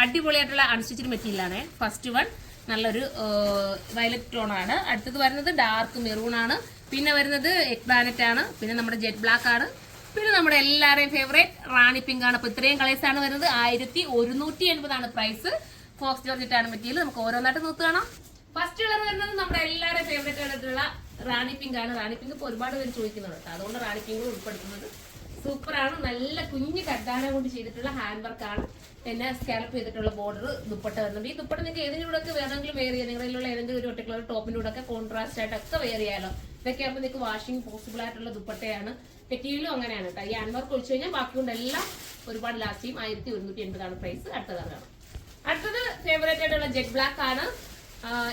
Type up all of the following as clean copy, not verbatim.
അടിപൊളിയായിട്ടുള്ള unstitched material ആണ്. First one നല്ലൊരു വയലറ്റ് ടോൺ ആണ്. അടുത്തത് വരുന്നത് ഡാർക്ക് മെറൂൺ ആണ്. പിന്നെ വരുന്നത് എഗ് പ്ലാനറ്റ് ആണ്. പിന്നെ നമ്മുടെ ജെറ്റ് ബ്ലാക്ക് ആണ്. പിന്നെ നമ്മുടെ എല്ലാവരെയും ഫേവറേറ്റ് റാണി പിങ്ക് ആണ്. അപ്പൊ ഇത്രയും കളേഴ്സ് ആണ് വരുന്നത്. 1180 പ്രൈസ്. ഫോക്സ് ജോർജറ്റ് ആണ് മെറ്റീരിയൽ. നമുക്ക് ഓരോന്നായിട്ട് നോക്കുകയാണ്. ഫസ്റ്റ് കളർ വരുന്നത് നമ്മുടെ എല്ലാവരുടെയും ഫേവറേറ്റ് ആയിട്ടുള്ള റാണി പിങ്ക് ആണ്. റാണി പിങ്ക് ഇപ്പോൾ ഒരുപാട് പേര് ചോദിക്കുന്നുണ്ട്, അതുകൊണ്ട് റാണി പിങ്ക് ഉൾപ്പെടുത്തുന്നത്. സൂപ്പറാണ്. നല്ല കുഞ്ഞ് കട്ടാന കൊണ്ട് ചെയ്തിട്ടുള്ള ഹാൻഡ് വർക്ക് ആണ്. പിന്നെ സ്കാലപ്പ് ചെയ്തിട്ടുള്ള ബോർഡർ ദുപ്പട്ട വരുന്നുണ്ട്. ഈ ദുപ്പട്ട നിങ്ങൾക്ക് ഏതിൻ്റെ കൂടെ ഒക്കെ വേണമെങ്കിലും വെയർ ചെയ്യാം. നിങ്ങളുടെ ഏതെങ്കിലും ഒരു ഒറ്റ ടോപ്പിൻ്റെ കൂടെ ഒക്കെ കോൺട്രാസ്റ്റ് ആയിട്ടൊക്കെ വെയർ ചെയ്യാമല്ലോ. ഇതൊക്കെ ആകുമ്പോൾ നിങ്ങൾക്ക് വാഷിംഗ് പോസിബിൾ ആയിട്ടുള്ള ദുപ്പട്ടയാണ്. മെറ്റീരിയലും അങ്ങനെയാണ് കേട്ടോ. ഈ ഹാൻഡ് വർക്ക് ഒഴിച്ചു കഴിഞ്ഞാൽ ബാക്കി കൊണ്ടെല്ലാം ഒരുപാട് ലാസ്റ്റ് ചെയ്യും. 1180 പ്രൈസ്. അടുത്തതാണ്. അടുത്തത് ഫേവറേറ്റ് ആയിട്ടുള്ള ജെറ്റ് ബ്ലാക്ക് ആണ്.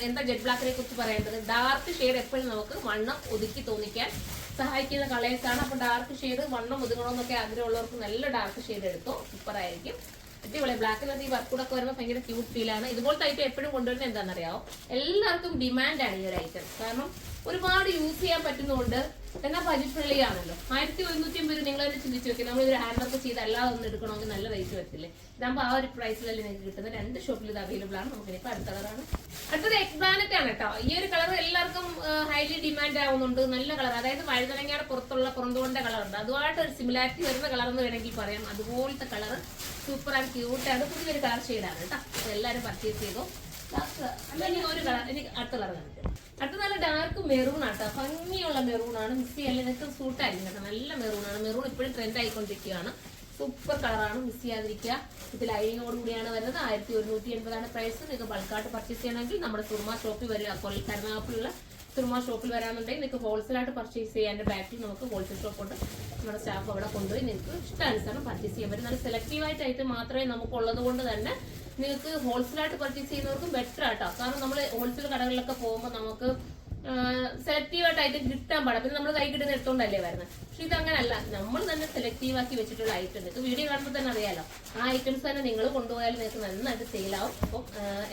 എന്താ ജെറ്റ് ബ്ലാക്കിനെ കുറിച്ച് പറയേണ്ടത്? ഡാർക്ക് ഷെയ്ഡ് എപ്പോഴും നമുക്ക് വണ്ണം ഒതുക്കി തോന്നിക്കാൻ സഹായിക്കുന്ന കളേഴ്സ് ആണ്. അപ്പൊ ഡാർക്ക് ഷെയ്ഡ് വണ്ണം ഒതുങ്ങണമെന്നൊക്കെ ആഗ്രഹമുള്ളവർക്ക് നല്ല ഡാർക്ക് ഷെയ്ഡ് എടുത്തോ, സൂപ്പർ ആയിരിക്കും. അടിപൊളി. ബ്ലാക്കിനകത്ത് ഈ വർക്കൂടൊക്കെ വരുമ്പോൾ ഭയങ്കര ക്യൂട്ട് ഫീലാണ്. ഇതുപോലത്തെ ഐറ്റം എപ്പോഴും കൊണ്ടുവരുന്നത് എന്താണെന്നറിയാമോ? എല്ലാവർക്കും ഡിമാൻഡാണ് ഈ ഒരു ഐറ്റം. കാരണം ഒരുപാട് യൂസ് ചെയ്യാൻ പറ്റുന്നതുകൊണ്ട് എന്നാൽ ബജറ്റ് ഫ്രണ്ട്ലി ആണല്ലോ. 1180 നിങ്ങൾ തന്നെ ചിന്തിച്ചു നോക്കി. നമ്മളിതൊരു ഹാൻഡ് വർക്ക് ചെയ്ത് അല്ലാതെ ഒന്ന് എടുക്കണമെങ്കിൽ നല്ല റേറ്റ് വരത്തില്ലേ? ഇതാകുമ്പോൾ ആ ഒരു പ്രൈസിലല്ലേ നിങ്ങൾക്ക് കിട്ടുന്നത്. 2 ഷോപ്പിൽ ഇത് അവൈലബിൾ ആണ്. നമുക്കിപ്പോൾ അടുത്ത കളറാണ്. അടുത്തത് എഗ് പ്ലാനറ്റ് ആണ് കേട്ടോ. ഈ ഒരു കളർ എല്ലാവർക്കും ഹൈലി ഡിമാൻഡ് ആവുന്നുണ്ട്. നല്ല കളർ, അതായത് വഴുതനങ്ങയുടെ പുറന്തോണ്ട കളറുണ്ട്. അതുമായിട്ട് ഒരു സിമിലാരിറ്റി വരുന്ന കളർ എന്ന് വേണമെങ്കിൽ പറയാം. അതുപോലത്തെ കളർ സൂപ്പർ ആൻഡ് ക്യൂട്ടാണ്. പുതിയൊരു കളർ ഷെയ്ഡാണ് കേട്ടോ. എല്ലാവരും പർച്ചേസ് ചെയ്തോ. അല്ലെങ്കിൽ ഒരു കളർ എനിക്ക് അടുത്ത കളർ കാണിക്കാം. അടുത്ത നല്ല ഡാർക്ക് മെറൂൺ ആട്ടോ. ഭംഗിയുള്ള മെറൂൺ ആണ്. മിസ് ചെയ്യല്ലേ, നിങ്ങൾക്ക് സൂട്ടായിരിക്കും കേട്ടോ. നല്ല മെറൂൺ ആണ്. മെറൂൺ ഇപ്പോഴും ട്രെൻഡ് ആയിക്കൊണ്ടിരിക്കുകയാണ്. സൂപ്പർ കളറാണ്. മിസ് ചെയ്യാതിരിക്കുക. ഇത് ലൈനിങ്ങോട് കൂടിയാണ് വരുന്നത്. 1180 പ്രൈസ്. നിങ്ങൾക്ക് ബൾക്കായിട്ട് പർച്ചേസ് ചെയ്യണമെങ്കിൽ നമ്മുടെ സുർമ ഷോപ്പിൽ വരിക. കരുനാഗപ്പള്ളിയുള്ള സുർമ ഷോപ്പിൽ വരാനുണ്ടെങ്കിൽ നിങ്ങൾക്ക് ഹോൾസെയിലായിട്ട് പർച്ചേസ് ചെയ്യാൻ ബാക്കിൽ നമുക്ക് ഹോൾസെയിൽ ഷോപ്പുണ്ട്. നമ്മുടെ സ്റ്റാഫ് അവിടെ കൊണ്ടുപോയി നിങ്ങൾക്ക് ഇഷ്ടാനുസരണം പർച്ചേസ് ചെയ്യാൻ പറ്റും. നല്ല സെലക്റ്റീവായിട്ട് മാത്രമേ നമുക്കുള്ളത് കൊണ്ട് തന്നെ നിങ്ങൾക്ക് ഹോൾസെയിലായിട്ട് പർച്ചേസ് ചെയ്യുന്നവർക്കും ബെറ്റർ ആട്ടോ. കാരണം നമ്മൾ ഹോൾസെയിൽ കടകളിലൊക്കെ പോകുമ്പോൾ നമുക്ക് സെലക്റ്റീവായിട്ട് കിട്ടാൻ പാടില്ല. പിന്നെ നമ്മൾ കൈ കിട്ടുന്ന എടുത്തോണ്ടല്ലേ വരുന്നത്. പക്ഷെ ഇതങ്ങനല്ല. നമ്മൾ തന്നെ സെലക്റ്റീവ് ആക്കി വെച്ചിട്ടുള്ള ഐറ്റം നിങ്ങൾക്ക് വീഡിയോ കാണുമ്പോൾ തന്നെ അറിയാലോ. ആ ഐറ്റംസ് തന്നെ നിങ്ങൾ കൊണ്ടുപോയാൽ നിങ്ങൾക്ക് നന്നായിട്ട് സെയിലാവും. അപ്പം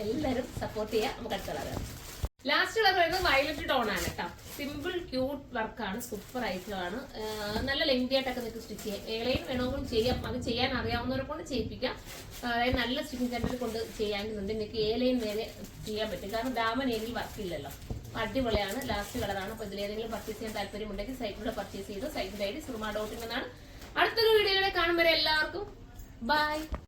എല്ലാവരും സപ്പോർട്ട് ചെയ്യുക. നമുക്ക് അടുത്ത കളർ. ലാസ്റ്റ് കളർ വരുന്നത് വയലറ്റ് ടോൺ ആണ് കേട്ടോ. സിമ്പിൾ ക്യൂട്ട് വർക്കാണ്. സൂപ്പർ ഐറ്റം ആണ്. നല്ല ലെങ്തി ആയിട്ടൊക്കെ നിങ്ങൾക്ക് സ്റ്റിച്ച് ചെയ്യാം. ഏളയും വേണമെങ്കിലും ചെയ്യാം. അത് ചെയ്യാൻ അറിയാവുന്നവരെ കൊണ്ട് ചെയ്യിപ്പിക്കാം. അതായത് നല്ല സ്റ്റിച്ചിങ് സെന്ററിൽ കൊണ്ട് ചെയ്യാനുണ്ട്. നിങ്ങൾക്ക് ഏലയും നേരെ ചെയ്യാൻ പറ്റും. കാരണം ഡാമൻ ഏരിയയിൽ വർക്ക് ഇല്ലല്ലോ. അടിപൊളിയാണ്. ലാസ്റ്റ് കളറാണ്. അപ്പൊ ഇതിലേതെങ്കിലും പർച്ചേസ് ചെയ്യാൻ താല്പര്യമുണ്ടെങ്കിൽ സൈറ്റിലൂടെ പർച്ചേസ് ചെയ്ത് സൈറ്റിന്റെ ഐഡി surma.in എന്നാണ്. അടുത്തൊരു വീഡിയോയിലൂടെ കാണുമ്പോൾ എല്ലാവർക്കും ബൈ.